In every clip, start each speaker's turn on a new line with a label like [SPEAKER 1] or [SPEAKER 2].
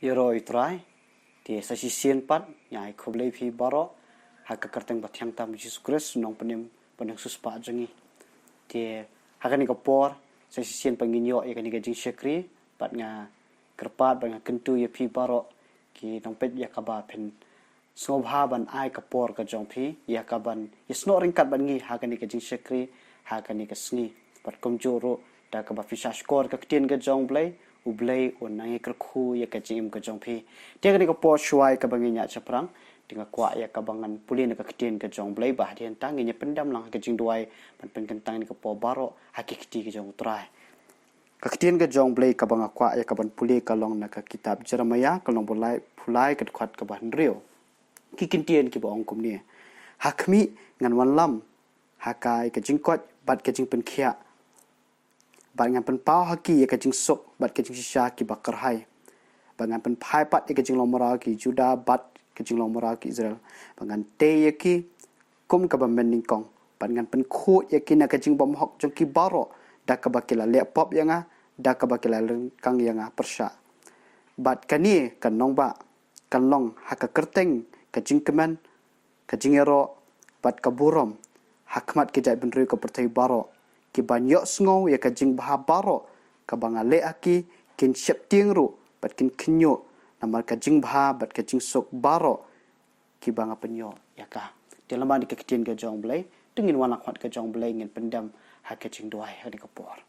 [SPEAKER 1] Yero itrai ti sasisian pat nyai khoblei phi baro haka kerteng batyang tam Jesus Christ nong penem peneng suspa jengi ti hakani kapor sasisian panginyo yakani gajing syakri pat nga kerpat bang kentu ya phi baro ki nong pet yakaba pen sobha ban ai kapor ka jong phi yakaban isno ringkat ban ngi hakani gajing syakri hakani kasni pat komjoro da ka ba fisha skor ka ktien ka jong blai ublay unang ikrku ya kajim ka jongpi dia ka po shuai ka banginya chaprang tinga kwa ya ka bangan pulin ka ktien ka jong blay bah dian tang nya pendam lang ka jing duai pan pen kentang ni ka po baro hakikti ka jong trai ka ktien ka jong blay ka banga kwa ya ka ban puli ka long na ka kitab Jeremiah ka long bulai phulai ka khat ka ban rio ki kintien ki bong kum ni hakmi ngan wan lam hakai ka jingkot bat ka jing pen khia bangan pen pau haki ya kajing sok bat kajing shisha ki bakar hai bangan pen pai pat ya kajing lomora ki juda bat kajing lomora ki Israel bangan te ya ki kum ka bamen ningkong bangan pen khu ya ki na kajing bom hok jong ki baro da ka bakila le pop yanga da ka bakila kang yanga persha bat kani kanong ba kanlong haka kerteng kajing keman kajing ero bat kaburom hakmat ki jai benru ka pertai baro ki banyok sngo ya kajing baha baro ka bangale aki kin syap tingru bat kin kenyo namal kajing baha bat kajing sok baro ki banga penyo ya ka dalam di keketien ka jong blai tengin wana kwat ka jong blai ngin pendam ha kajing duai ha di kapor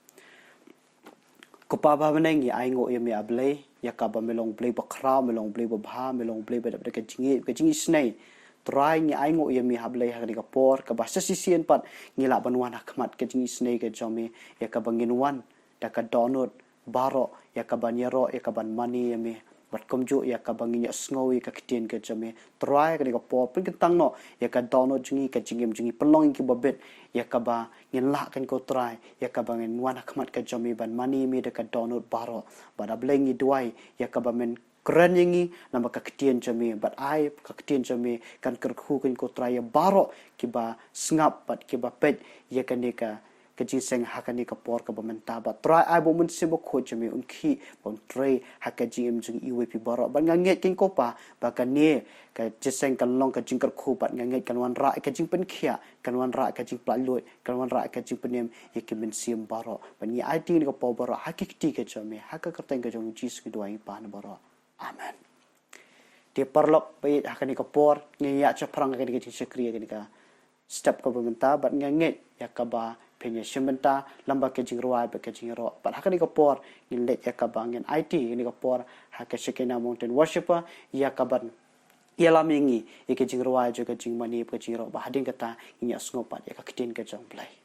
[SPEAKER 1] ko pa ba meneng ya aingo ya mi ablai ya ka ba melong blai bakra melong blai babha melong blai ba da kajing snai try ni aingo ya mi hablai ha di kapor ka bahasa sisien pat ngila banwan hakmat ke jing snei ke jomi ya ka bangin wan da ka download baro ya ka banyero ya ka ban money ya mi bat komju ya ka bangin ya sngowi ka kitien ke jomi try ka di kapor pin kentang no ya ka download jingi ka jingim jingi pelong ki babet ya ka ba ngin la kan ko try ya ka bangin wan hakmat ke jomi ban money mi da ka download baro bada blengi duai ya ka ba men keren yangi nama ka ketien jami bat ai ka ketien jami kan kerku kan ko traya baro kiba sngap bat kiba pet ya kan ka kajing seng hakani ka por ka bamenta bat try ai bo mun se bo kho jami unki bon tray hakajim jing iwe pi baro ban nganget kin ko pa ba kan ne ka jiseng kan long ka jing kerku bat nganget kan wan ra ka jing pen khia kan wan ra ka jing plaloi kan wan ra ka jing penem yakim sim baro ban ni ai ting ka po baro hakikti ka jami hakka kerteng ka jong jis ki duai pa na baro amen dia perlok pai hakani kapor ngia chaprang hakani ke syakri hakani ka step ko bementa bat nganget yakaba penya shimenta lamba ke jingruai ba ke jingro bat hakani kapor ngilet yakaba ngin IT ni kapor hakka Shekinah Mountain Worshiper yakaban yalamingi ke jingruai juga jingmani ke jingro ba hading kata ngia sngopat yakakitin ke jong play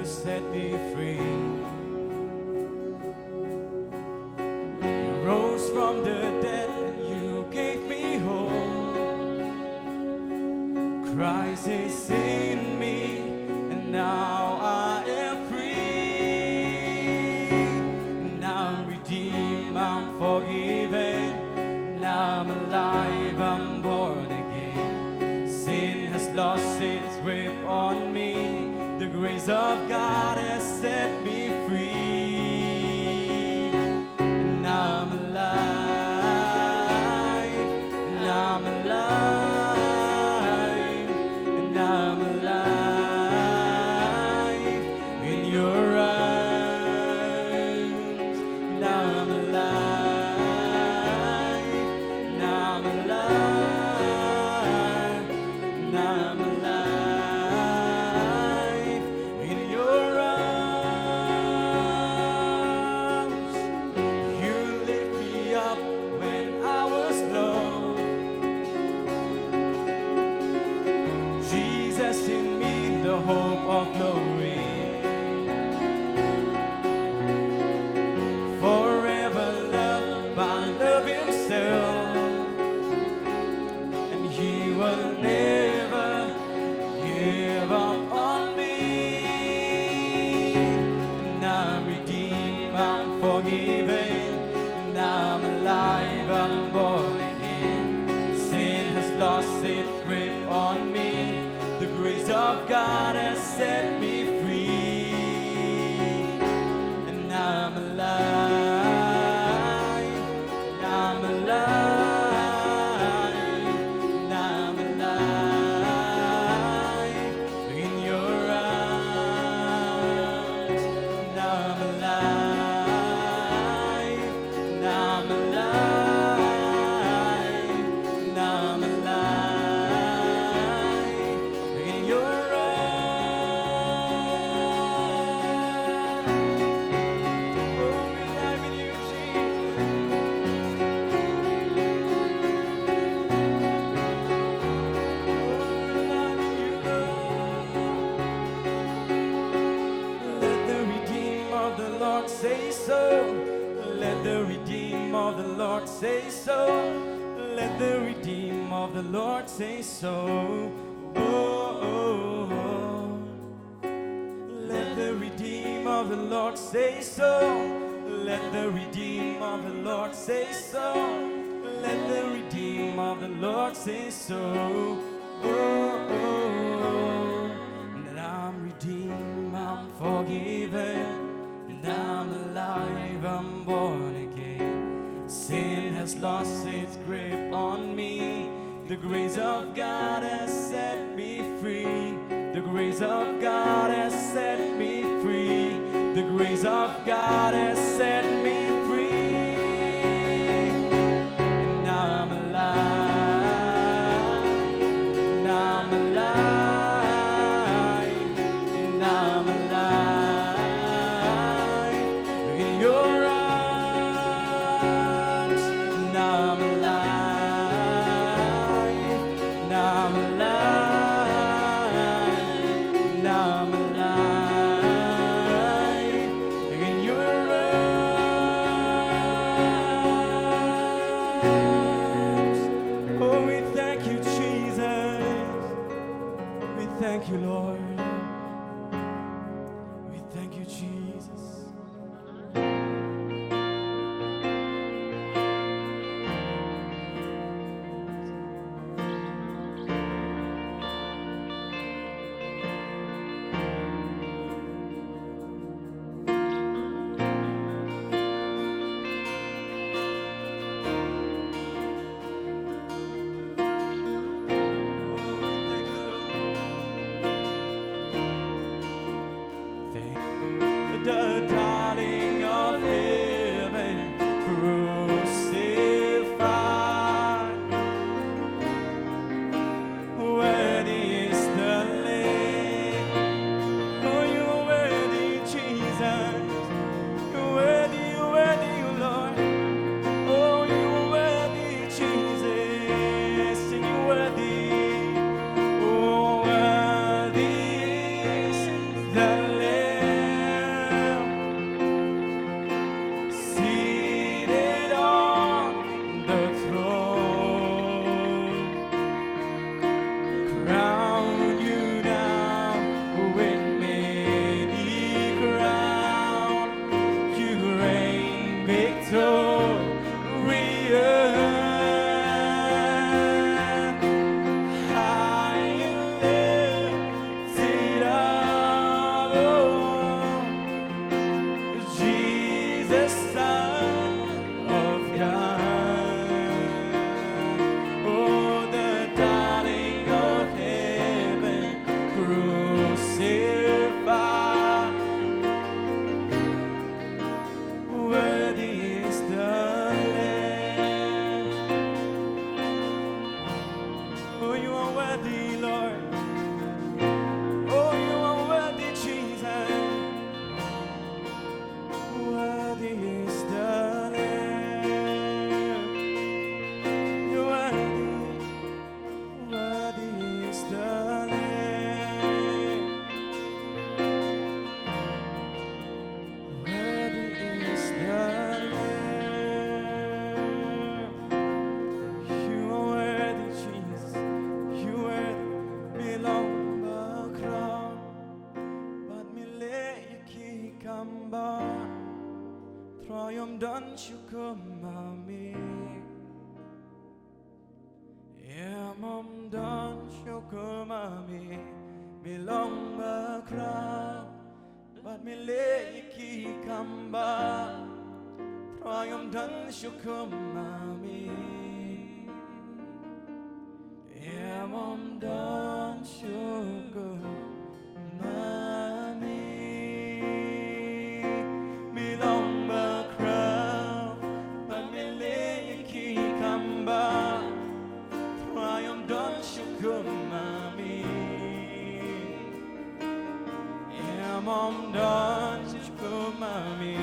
[SPEAKER 2] set me free. You rose from the dead, you gave me hope. Christ is in me, and now I am free. Now I'm redeemed, I'm forgiven. Now I'm alive, I'm born again. Sin has lost its grip on me. The grace of God has set me free. And I'm alive, and I'm alive, and I'm alive in your arms. And I'm alive, and I'm alive, and I'm alive. Hope of glory, forever loved by love himself, and he will never give set me free, and I'm alive, I'm alive, I'm alive in your arms, and I'm alive, and I'm alive, and I'm alive in your arms. Oh, we're alive in you, Jesus. Let the redeemed of the Lord say so. Let the redeemed of the Lord say so. Let the redeemed of the Lord say so. Oh, oh, oh. Let the redeemed of the Lord say so. Let the redeemed of the Lord say so. Let the redeemed of the Lord say so. Oh, oh, oh. That I'm redeemed, I'm forgiven, and I'm alive, I'm born again. Sin has lost its grip on me. The grace of God has set me free. The grace of God has set me free. The grace of God has set me free. And I'm alive. And I'm alive. And I'm alive in your arms. And I'm alive. And I'm alive. And I'm alive in your arms. Oh, we thank you, Jesus. We thank you, Lord. We thank you, Jesus. The darling of heaven crucified. Worthy is the Lamb. Oh, you're worthy, Jesus. You're worthy, you Lord. Oh, you're worthy, Jesus. And you're worthy. Oh, worthy is the Lamb seated on the throne. Crown you now with many crowns. You reign victorious. High and lifted up, oh, Jesus, Son of God. Oh, the darling of heaven crucified. Worthy is the Lamb. Oh, you are worthy, Lord. Oh, you are worthy, Jesus. Worthy is the Lamb. You're worthy. Worthy is the Lamb. Worthy is the Lamb. You are worthy, Jesus. You are worthy. Belong the crown, but me lay kikamba. Troyom dan shukumami. Emom dan shukumami. belong a crowd, but me lay ki kamba, triumph done shukumami. Yeah, mom done shukumami. Belong a crowd, but me lay ki kamba, triumph done shukumami. Mom done shukumami.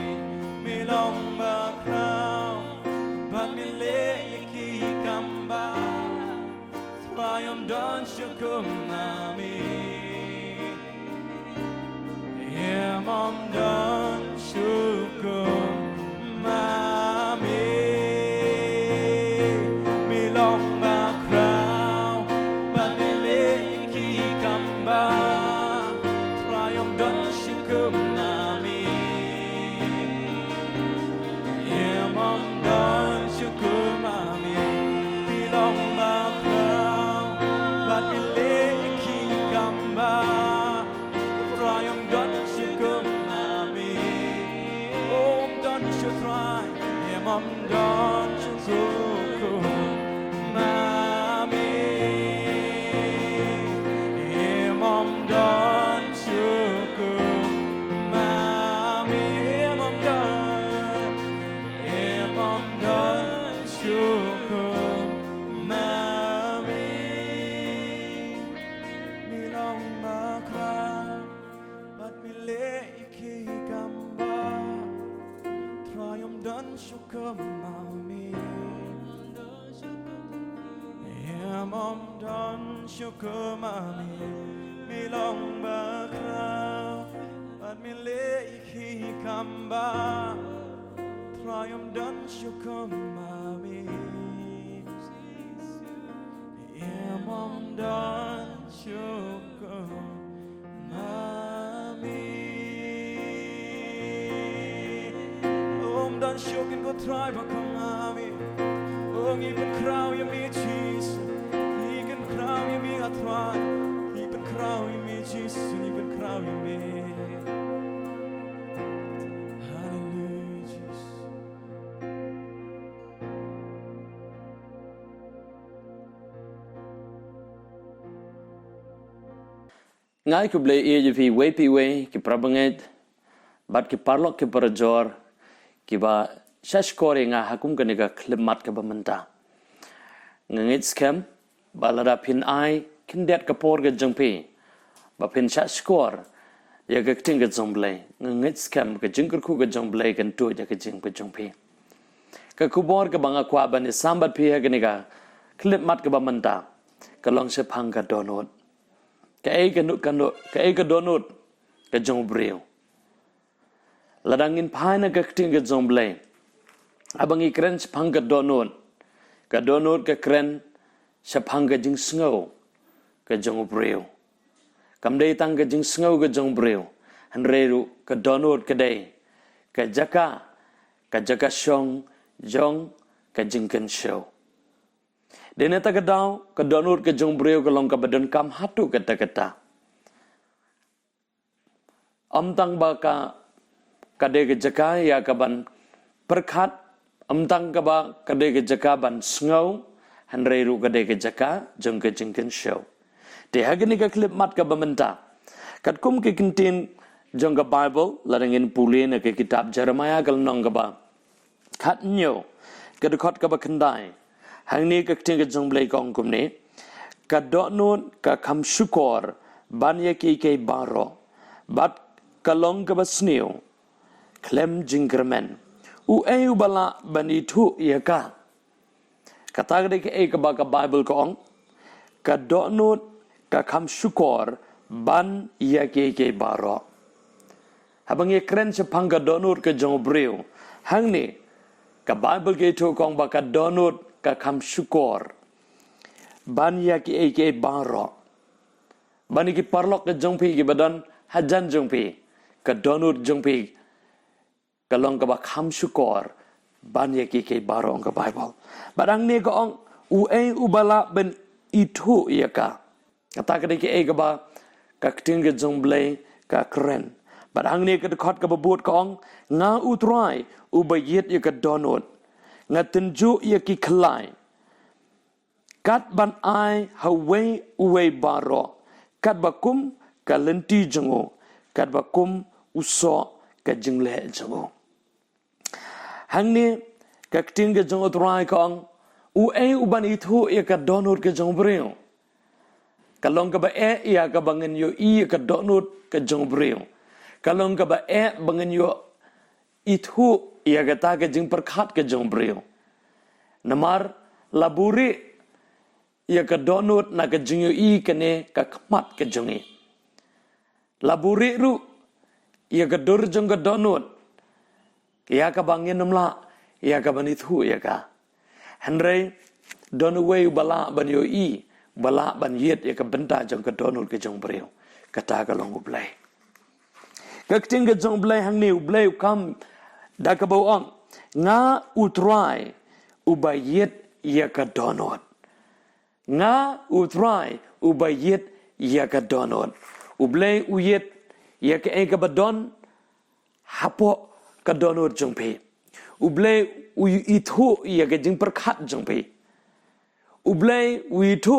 [SPEAKER 2] Me long ba crown, but me lay ki kamba. Triumph done shukumami. Yeah, mom done shukumami. Me long ba crown, but me lay ki kamba. Done shukumami. Yeah, mom done shukumami. Belong my crown, but me lay ki kamba. Triumph done shukumami. Oh, done shukrai. Yeah, mom done shukumami. Yeah, mom done. Mom done shukumami. Me long ba crown, but me lay ki kamba. Triumph done shukumami. Yeah, mom done shukumami. Mom done shukin go try ba kumami. Oh, even crown you me Jesus. Crown you me a try, even crown you me Jesus, even crown you me. Hallelujah, Jesus.
[SPEAKER 3] Ngai ku blai e jevi wepi we ki prabanget bat ki parlok ki parajor ki ba shashkore nga hakum kaniga klimat ka bamenta ngangit scam balada pin ai kindet kapor ga jangpi ba pin shashkor ya ga ting ga jomble ngangit scam ga jingkur ku ga jomble kan tu ja ga jing pa jangpi ka kubor ga banga kwa ban sambat pi ga niga klimat ka bamenta ka long se phang ga donot ka ai ga donot ka jombreo ladangin phana ga ting ga jomble abangi kren phang ga donot ka kren Sapang ka jing sngaw ka jong breu. Kamday tang ka jing sngaw ka jong breu. Hanreru ka donot ka day. Ka jaka shong jong ka jing kan show. Deneta ka daw ka donot ka jong breu ka long ka badon kam hatu kata. Amtang ba ka day ka jaka ya ka ban perkat. Amtang ka ba ka day ka jaka ban sngaw. Hanreru ka deke jaka jong ka jingken show. Te hagani ka klip mat ka bamenta. Kat kum ke kintin jong ka Bible larangin pulin ke kitab Jeremiah kal nong ka ba. Kat nyo ka dekot ka ba kendai. Hang ni ka ting ka jong blay kong kum ni. Ka donut ka kam syukor ban ya ke baro. Bat kalong ka ba sniu. Klem jingkermen. U bala ban itu ya ka. Kata ke ek ba ka Bible ko ong ka donut ka kam syukor ban ya ke baro. Habang ye kren se pangga donut ka jong breu. Hang ni ka Bible ke to kong ba ka donut ka kam syukor ban ya ke baro. Bani ki parlok ka jong pi ki badan hajan jong pi ka donut jong pi ka long ka ba kam syukor ban ya ke baro ka Bible. Barang ni ko ong ubala ben itu ya ka. Kata ke ba ting ke jong blai ka kren barang ni ka khot ka babut kong nga utrai ubayet ya ka donot nga tenju ya ki khlai kat ban ai hawe uwe baro kat bakum ka lenti jengo kat bakum uso ka jingle jengo hangni ka ting ke jong utrai kong u ai uban itu ya ka donot ke jong breu kalong ka ba ya ka bangen yo i ka donut ka jong breu kalong ka ba bangen yo itu ya ka ta ka jing perkhat ka jong breu namar laburi ya ka donut na ka jing yo i ka ne ka khmat ka jongi laburi ru ya ka dur jong ka donut ya ka bangen namla ya ka ban itu ya ka henry don way bala ban yo i bala ban yet ya ka benta jong ka donut ka jong breu kata ka long ublai ka ting ka jong blai hang ni ublai kam da ka bawang nga utrai ubayet ya ka donut nga utrai ubayet ya ka donut ublai uyet ya ka e ka badon hapo ka donut jong pe ublai itu ya ka jing perkhat jong pe ublai itu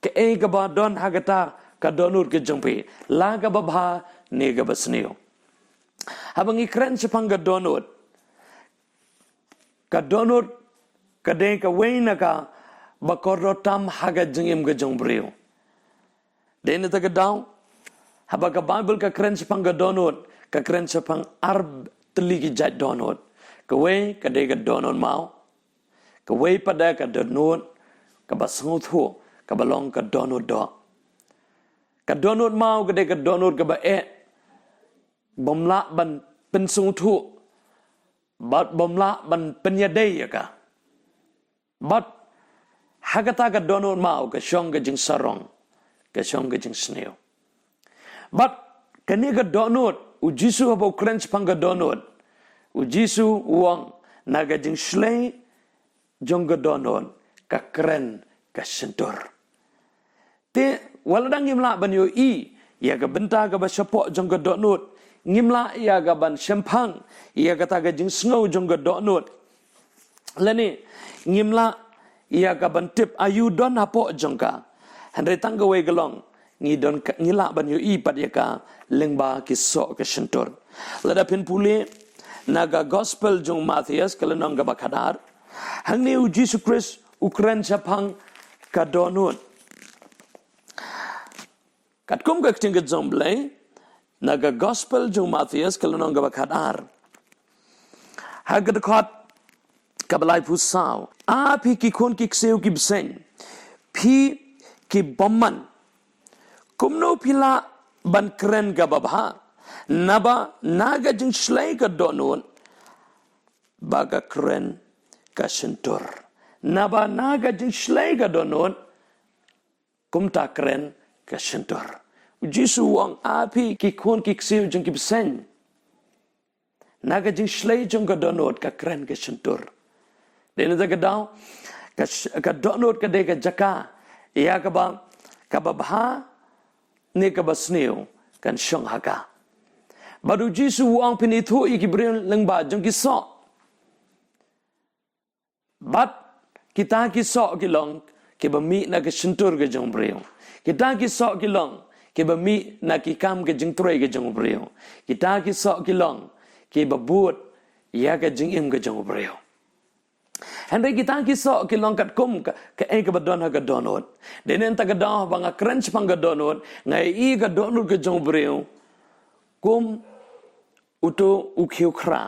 [SPEAKER 3] ke e ka badon hagata ka donut ke jong pe la ka babha ne ka basneo habang ikren sepang ka donut ka de ka weina ka bakorotam haga jengim ka jong breu de ne ta ka daw haba ka bible ka kren sepang ka donut ka kren sepang arb teli ki jat donut ka we ka de ka donut mau ka we pada ka donut ka basngo thu ka balong ka donut do ka donut mau ka de ka donut ka ba bomla ban pensung thu bat bomla ban penyadai ya ka bat hagata ka donut mau ka shong ka jing sarong ka shong ka jing sneo bat kani ka donut u jisu abo crunch pang ka donut u jisu wang naga jing shlei jong ka donut ka kren ka sentor te waladang imla ban yo i ya ka benta ka ba sapok jong ka donut ngimla ya ga ban shempang ya ga ta ga jing snow jong ga donut lani ngimla ya ga ban tip ayu don hapo jong ka handre tang ga we galong ngi don ngila ban yu i pat ya ka lengba ki so ka shentor lada pin pule naga gospel jong Matthias kalanong ga bakadar hangni u Jesus Christ ukran chapang ka donut katkum ga ting ga jomblai naga gospel jong Matthias kalanong ga bakadar hagad khot kabalai pusau api ki khon ki kseu ki bseng phi ki bomman kumno pila ban kren ga babha naba naga jing shlai ka donun baga kren ka sentor naba naga jing shlai ka donun kumta kren ka sentor Jisu wang api ki khon ki kseu jing ki bseng naga jing shlai jong ka donut ka kren ka sentor dene da daw ka donut ka de ka jaka ya ka ba ka babha ne ka basneu kan shong haka badu Jisu wang pinitu ikibrin lengba jong ki so bat kita ki so ki long ke ba mi na ka sentur ka jong breu kita ki so ki long ke ba mi na ki kam ke jing troi ke jong breu kita ki so ki long ke ba but ya ka jing im ke jong breu Henry kita ki so ki long kat kum ka e ka ba don ha ka donot denen ta ka daw ba nga crunch pang ka donot ngai i ka donut ke jong breu kum uto ukhiu khra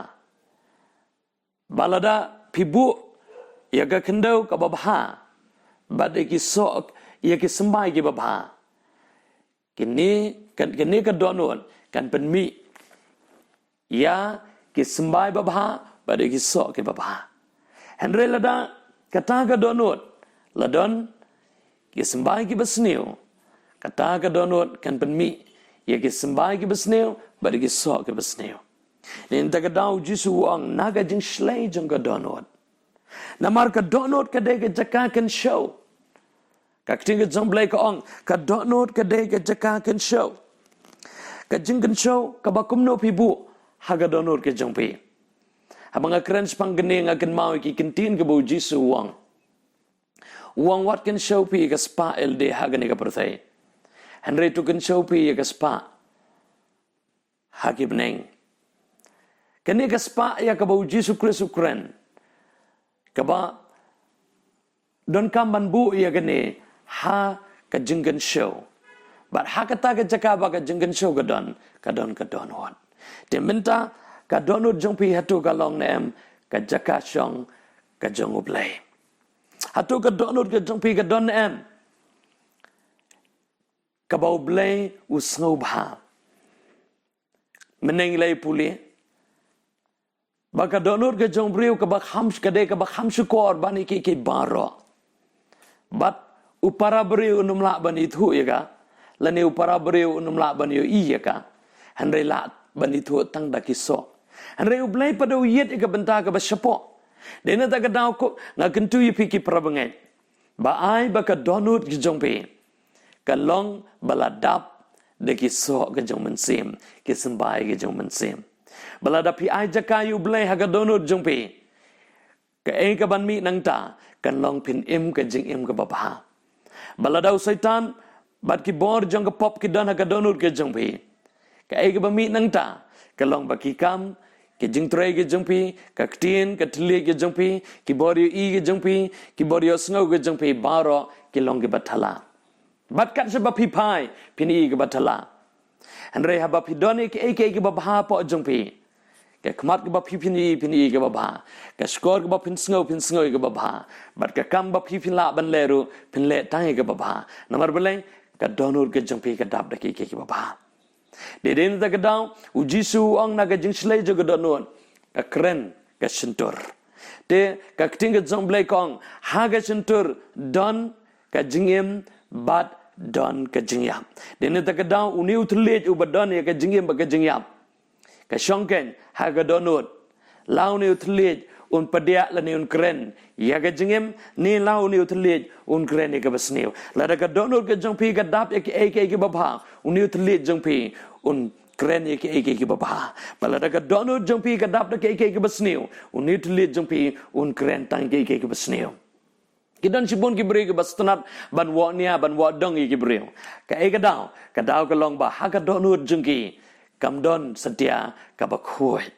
[SPEAKER 3] balada pibu ya ka kendau ka babha bade ki so ya ki sembai ki babha kini ka donut kan penmi ya ki sembai babha bade ki so ki babha Henry lada kata ka donut ladon ki sembai ki basneu kata ka donut kan penmi ya ki sembai ki basneu bade ki so ki basneu nin ta ka daw Jisu wang naga jing shlai jong ka donut namar ka donut ka de ka jaka kan show keting ke jong blai ka ong ka donut ka de ka jaka kan show ka jing kan show ka bakum no pibu haga donut ke jong pi abang akran spang gene ngakan mau ki kentin ke bu jisu wang wat kan show pi ka spa ld haga ne ka perthai Henry tu kan show pi ka spa hagi beneng kani ka spa ya ka bu jisu Kristus Ukran ka ba don kamban bu ya gane ha ka jinggan show but ha kata ka jaka ba ka jinggan show ka don wat te minta ka donut jong pi hatu ka long nem ka jaka shong ka jong ublay hatu ka donut ka jong pi ka don nem ka ba ublay usngau bha meneng lay puli ba ka donut ka jong priu ka ba kham ka de ka ba kham shukor bani ki baro but upara beriu numla bani thu ya ka lani upara beriu numla bani yo iya ka hanre la bani thu tang da kiso hanre ublai pada uyet ka benta ka basyapo dena ta ka daw ko ngaken tu yi piki prabangai ba ai ba ka donut ki jongpe ka long baladap de kiso ka jong mensim ki sembai ka jong mensim baladap pi ai jaka yu ublai ha ka donut jongpe ka ai ka ban mi nang ta kan long pin im ka jing im ka baba baladau syaitan bat ki bor jong ka pop ki dan ka donut ke jong pi ka ai ka bami nang ta ka long ba ki kam ke jing trai ke jong pi ka ktien ka tli ke jong pi ki bor yu i ke jong pi ki bor yu sngo ke jong pi baro ki long ke bathala bat kat se ba pi pai pin i ke bathala andre ha ba pi doni ke ai ke baba po jong pi ke kmat ke ba phi phin i ke baba ke skor ke ba phin sngo ke baba bat ke kam ba phi phin la ban le ru phin le tai ke baba namar beleng ka donur ke jong pi ke dap de ke baba de den ta ke daw u jisu ong na ke jing slei jo ke donur ka kren ke sentur te ka kting ke jong blai kong ha ke sentur don ka jingem bat don ke jingyam den ta ke daw u ni utle u ba don ye ke jingem ba ke jingyam ka shongken haga donut lau ni utlit un padia la ni un kren ya ga jingem ni lau ni utlit un kren ni ka basniu la da ka donut ka jong pi ka dap ek ek baba un ni utlit jong pi un kren ek ek baba bala da ka donut jong pi ka dap da ek basniu un ni utlit jong pi un kren tang ek basniu kidan sibon ki beri ke bastanat ban wa nia ban wa dong ki beri ka e ka daw ka long ba ha ka donut jong ki kamdon setia kabakuat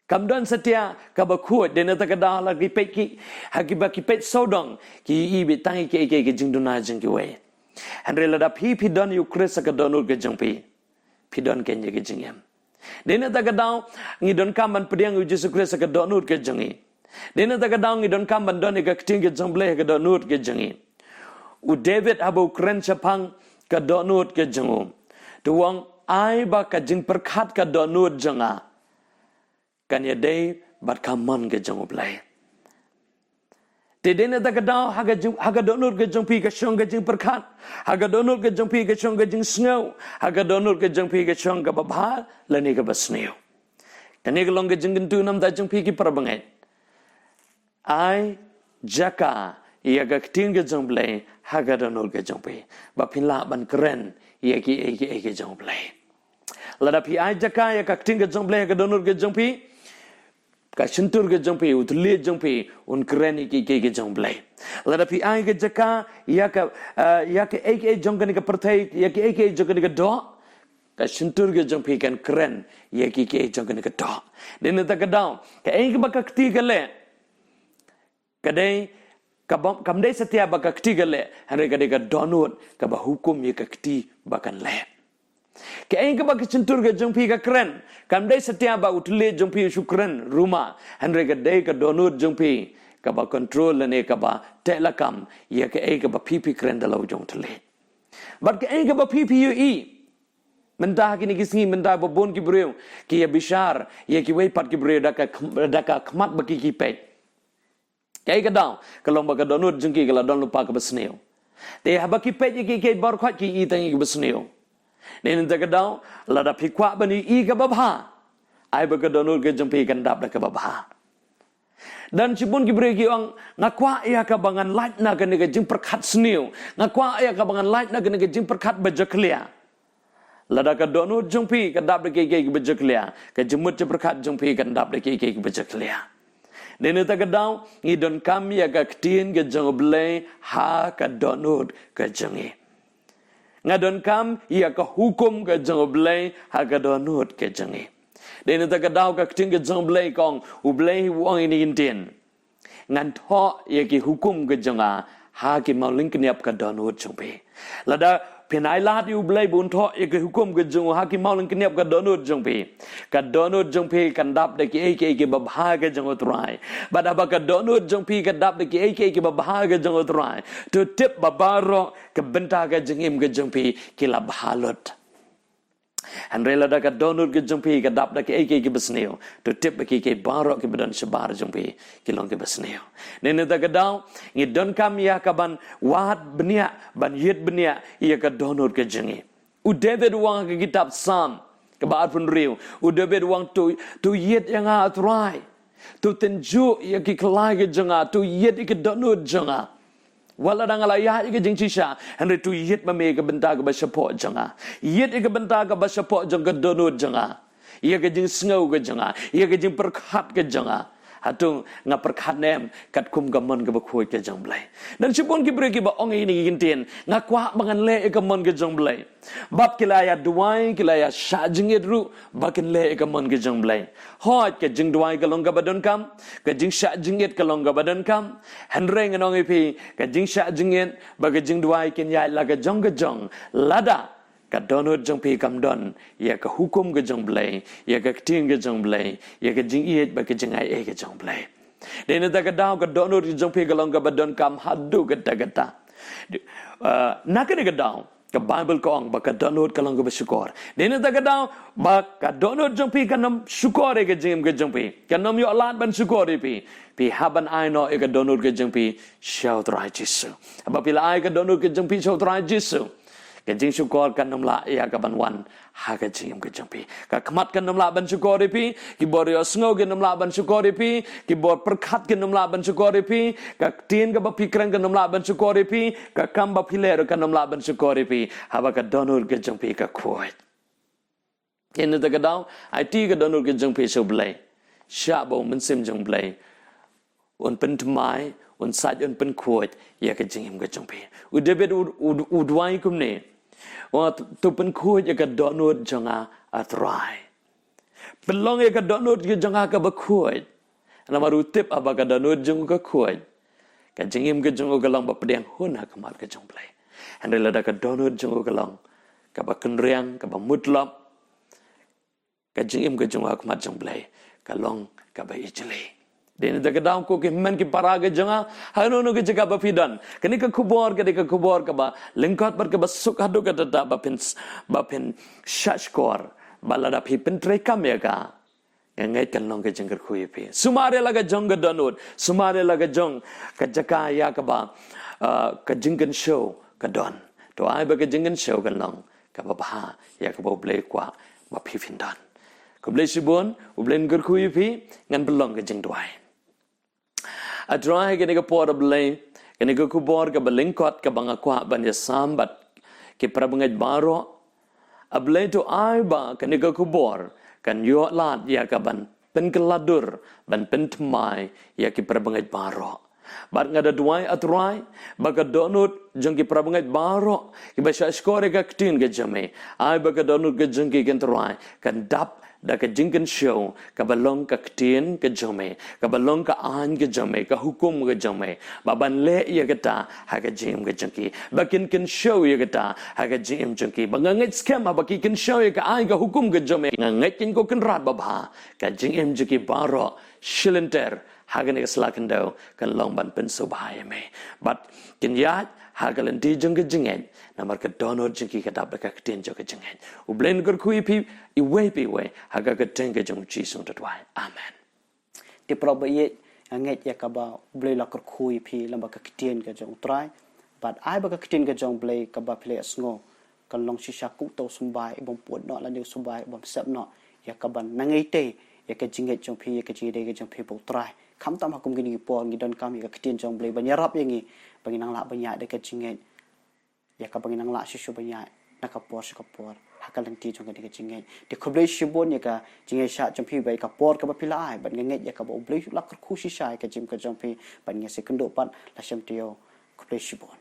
[SPEAKER 3] kamdon setia kabakuat dena ta kada la ki peki hagi ba ki pet sodong ki i bi tai ke jingduna jing ki we andre la da pi don yu kris ka donul ke jingpi pi don ken ye ke jingem dena ta kada ngi don kamban pediang yu Jesus Kris ka donul ke jingi dena ta kada ngi don kamban don ke ting ke jomble ka donul ke jingi u David abu kren chapang ka donul ke jingu tuang ai ba ka jing perkhat ka donut janga kan ya dei bat kaman ke jang oblai te dena ta ka daw haga donut ke jang pi ka shong ke jing perkhat haga donut ke jang pi ka shong ke jing sngo haga donut ke jang pi ka shong ka babha lani ka basneu kan ye long ke jing tu nam ta jang pi ki prabangai ai jaka ya ga ting ke jang blai haga donut ke jang pi ba pin la ban kren ye ki jang blai lada pi ai jaka ya ka ting ke jong blai ka donur ke jong pi ka sentur ke jong pi utli jong pi un kren ki jong blai lada pi ai ke jaka ya ka ek jong ke perthai ya ki ek jong ke do ka sentur ke jong pi kan kren ya ki jong ke do den ta ka daw ka ai ke baka kti ke le ka dei kam dei setia baka kti ke le han ka dei ka donut ka ba hukum ye ka kti bakan le ke ai ka bak centur ke jong pi ka kren kam dai setia ba utle jong pi syukran rumah hanre ka dai ka donut jong pi ka ba control ne ka ba telakam ya ke ai ka ba pi kren dalau jong tle bat ke ai ka ba pi yu i menta kini kisngi menta ba bon ki breu ki ya bishar ya ki wei pat ki breu da ka khmat ba ki pe kai ka daw ka lomba ka donut jong ki ka la don lupa ka basneu te ha ba ki pe ki bar khat ki i tang ki basneu nen ta ka daw la da phikwa bani i ka babha ai ba ka donul ke jompi kan dap da ka babha Dan cipun kibri kiong ngakwa ia kabangan light na gani gajing perkat seniu. Ngakwa ia kabangan light na gani gajing perkat bajaklia. Lada ka donut jungpi ka dap de ke bajaklia. Ka jemut je perkat jungpi ka dap de ke bajaklia. Dene ta gadau ngidon kam ya ka ktin ke jong blei ha ka donut ka jongi. Ngadon kam ia ka hukum ka jong blei ha ka donut ka jongi. Dene ta gadau ka ktin ke jong blei kong u blei wong ini intien. Ngan tho ia ki hukum ka jonga ha ki mau ling kniap ka donut jungpi. Lada penai lat u blei bun tho ia ki hukum ka jong ha ki mau ling kniap ka donut jungpi. Ka donut jungpi kan dap de ki babha ka jong utrai. Bada ba ka donut jungpi ka dap de ki babha ka jong utrai. Tu tip babaro ka benta ka jengim ka jungpi ki la bhalot. Andre lada ka donut ke jumpi ka dap da ke ke besneo to tip ke baro ke badan sebar jumpi ke long ke besneo nene da gadau ngi don kam ya ka ban wat benia ban yet benia ia ka donut ke jengi u David wang ke kitab Sam ke baat pun riu u David wang tu yet yang atrai tu tenju ia ke kelai ke jenga tu yet ke donut jenga wala dang ala ya ke jing chisha henry tu yit ma me ke benta ke basapo janga yit ke benta ke basapo jang ke donut janga ia ke jing sngo ke janga ia ke jing perkhat ke janga hatung nga perkhat nem kat kum gamon ke bakhoi ke jang blai dan sipun ki bre ki ba ong ini gintin nga kwa bangan le ke mon ke jang blai bab kilaya duai kilaya sha jing ru bakin le ke mon ke jang blai hot ke jing duai ke long ka badon kam ke jing sha jing ke long ka badon kam henre nganong ipi ke jing sha jing ba ke jing duai ken ya la ke jong lada ka donut jong pi kam don ya ka hukum ke jong blai ya ka ting ke jong blai ya ka jing iet ba ke jing ai ke jong blai dene ta ka daw ka donut jong pi ka long ka badon kam hadu ka ta na ka daw ka Bible ko ang ba ka donut ka long ka syukur dene ta ka daw ba ka donut jong pi ka nam syukur ke jing ke jong pi ka nam yo lat ban syukur pi haban ai no ka donut ke jong pi shout right Jesus ba pila ai ka donut ke jong pi shout right Jesus ka jing syukur kan namla ya ka ban wan ha ka jing ke jong pi ka khamat kan namla ban syukur pi ki bor yo sngo ke namla ban syukur pi ki bor perkhat ke namla ban syukur pi ka tin ka ba pikran ke namla ban syukur pi ka kam ba philer ka namla ban syukur pi ha ba ka donor ke jong pi ka khoi ken ta ka daw ai ti ka donor ke jong pi so blai sha bo min sim jong blai on pen tmai on saj on pen khoi ya ka jing ke jong pi u David u dwai kum ne wa tu pen khoi ya ka donut jonga atrai pelong ya ka donut ke jonga ka ba khoi na maru tip aba ka donut jong ka khoi ka jingim ke jong ka long ba pedeng hun ha kamat ke jong plai handela da ka donut jong ka long ka ba kenriang ka ba mutlap ka jingim ke jong ka kamat jong plai ka long ka ba ijle dene da gadam ko ke men ki paraga janga hano no ke jaga ba fidan kani ka kubor ka ba lingkot bar ka ba suk hadu ka da ba pin shashkor balada phi pin tre kam ya ka ngai kan long ke jengker khui pi sumare laga jong ga donut sumare laga jong ka jaka ya ka ba ka jingkan show ka don to ai ba ka jingkan show ka long ka ba ba ya ka ba ble kwa ba phi findan ko ble sibon u ble ngker khui pi ngan belong ka jeng duai atrai ke nega por blai ke nega kubor ke belingkot ke banga kwa ban ya sambat ke prabangaj baro ablai to ai ba ke nega kubor kan yo lat ya ka ban pen keladur ban pen tmai ya ke prabangaj baro bat ngada duai atrai ba ka donut jong ke prabangaj baro ke ba shashkore ka ktin ke jame ai ba ka donut ke jong ke trai kan dap da ka jingkan show ka balong ka ktin ka jome ka balong ka an ka jome ka hukum ka jome baban le ya kata ha ka jim ka jengki bakin kan show ya kata ha ka jim jengki banganget scam ba ki kan show ya ka an ka hukum ka jome nganget kin ko kan rat baba ka jing jengki baro shilenter ha ka ne slakan do kan long ban pen so bahaya me but kin ya ha ka len ti jeng ka jingen namar ka donor jengki ka dab ka ktin jo ka jingen u blen kor kui pi i we haga ka tengke jong Jesus tatwai amen
[SPEAKER 1] ti proba ye nget ya ka ba ble la kor khui phi lamba ka kitien ka jong trai but ai ba ka kitien ka jong ble ka ba ple asngo kan long shisha ku to sumbai bom puat no la ni sumbai bom sep no ya ka ban nangai te ya ka jinget jong phi ya ka jide ka jong phi bo trai kham tam hakum gini por ngi don kami ka kitin jong blei banyarap yangi banginang la banyak de ka jinget ya ka banginang la shishu banyak nak ka por shikapor hakalang ti jong ka de ka jinget de khoblei shibon ya ka jinget sha jong pi bai ka por ka ba pilai ban nget ya ka ba blei la khu shi shai ka jim ka jong pi ban nge se kendo pan la shem tio khoblei shibon